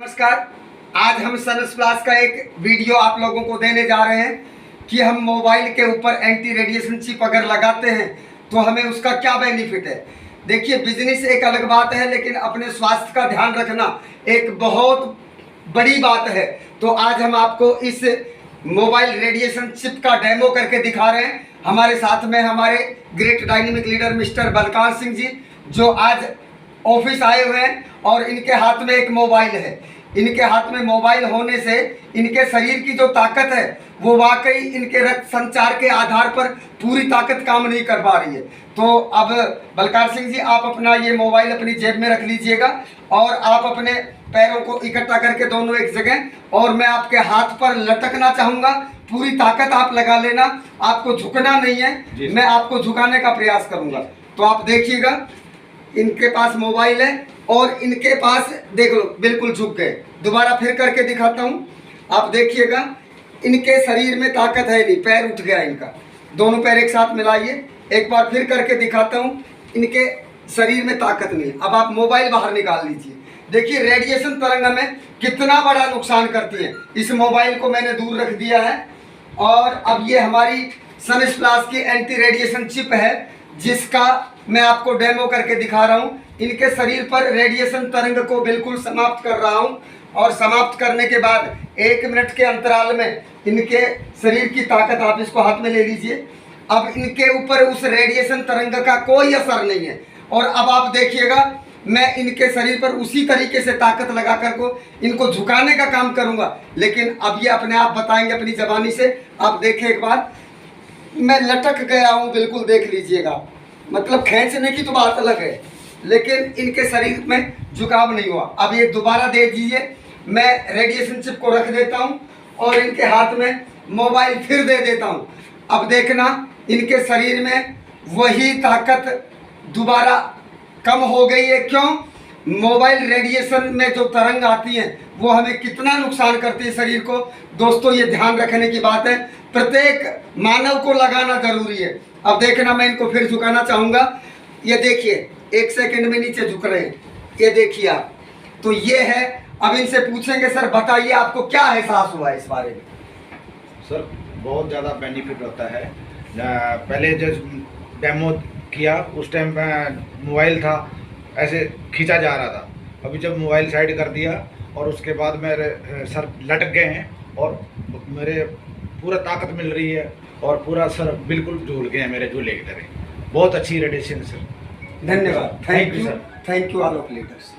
नमस्कार। आज हम सनस प्लस का एक वीडियो आप लोगों को देने जा रहे हैं कि हम मोबाइल के ऊपर एंटी रेडिएशन चिप अगर लगाते हैं तो हमें उसका क्या बेनिफिट है। देखिए, बिजनेस एक अलग बात है, लेकिन अपने स्वास्थ्य का ध्यान रखना एक बहुत बड़ी बात है। तो आज हम आपको इस मोबाइल रेडिएशन चिप का डेमो करके दिखा रहे हैं। हमारे साथ में हमारे great dynamic leader mister Balkar Singh ji, जो आज ऑफिस आए हुए हैं और इनके हाथ में एक मोबाइल है। इनके हाथ में मोबाइल होने से इनके शरीर की जो ताकत है वो वाकई इनके रक्त संचार के आधार पर पूरी ताकत काम नहीं कर पा रही है। तो अब बलकार सिंह जी, आप अपना ये मोबाइल अपनी जेब में रख लीजिएगा और आप अपने पैरों को इकट्ठा करके दोनों एक जगह, और मैं आपके हाथ पर लटकना चाहूँगा। पूरी ताकत आप लगा लेना, आपको झुकना नहीं है। मैं आपको झुकाने का प्रयास करूँगा। तो आप देखिएगा, इनके पास मोबाइल है और इनके पास देख लो बिल्कुल झुक गए। दोबारा फिर करके दिखाता हूँ, आप देखिएगा इनके शरीर में ताकत है नहीं, पैर उठ गया इनका। दोनों पैर एक साथ मिलाइए, एक बार फिर करके दिखाता हूँ, इनके शरीर में ताकत नहीं है। अब आप मोबाइल बाहर निकाल लीजिए। देखिए रेडिएशन तरंग हमें कितना बड़ा नुकसान करती है। इस मोबाइल को मैंने दूर रख दिया है और अब ये हमारी सनस प्लस की एंटी रेडिएशन चिप है, जिसका मैं आपको डेमो करके दिखा रहा हूँ। इनके शरीर पर रेडिएशन तरंग को बिल्कुल समाप्त कर रहा हूँ और समाप्त करने के बाद 1 मिनट के अंतराल में इनके शरीर की ताकत, आप इसको हाथ में ले लीजिए। अब इनके ऊपर उस रेडिएशन तरंग का कोई असर नहीं है। और अब आप देखिएगा, मैं इनके शरीर पर उसी तरीके से ताकत लगा कर को इनको झुकाने का काम करूँगा, लेकिन अब ये अपने आप बताएंगे अपनी जबानी से। आप देखें एक बार, मैं लटक गया हूँ, बिल्कुल देख लीजिएगा। मतलब खींचने की तो बात अलग है, लेकिन इनके शरीर में झुकाव नहीं हुआ। अब ये दोबारा दे दीजिए, मैं रेडिएशन चिप को रख देता हूँ और इनके हाथ में मोबाइल फिर दे देता हूँ। अब देखना, इनके शरीर में वही ताकत दोबारा कम हो गई है। क्यों? मोबाइल रेडिएशन में जो तरंग आती है वो हमें कितना नुकसान करती है शरीर को। दोस्तों, ये ध्यान रखने की बात है, प्रत्येक मानव को लगाना जरूरी है। अब देखना, मैं इनको फिर झुकाना चाहूँगा। ये देखिए, 1 सेकंड में नीचे झुक रहे हैं, ये देखिए आप। तो ये है। अब इनसे पूछेंगे, सर बताइए आपको क्या एहसास हुआ इस बारे में। सर बहुत ज़्यादा बेनिफिट होता है। पहले जब डेमो किया उस टाइम मोबाइल था ऐसे खींचा जा रहा था। अभी जब मोबाइल साइड कर दिया और उसके बाद मेरे सर लटक गए हैं और मेरे पूरा ताकत मिल रही है और पूरा सर बिल्कुल झूल गए हैं मेरे झूले की तरह। बहुत अच्छी रेडिएशन सर। धन्यवाद। Thank you sir. Thank you all of leaders.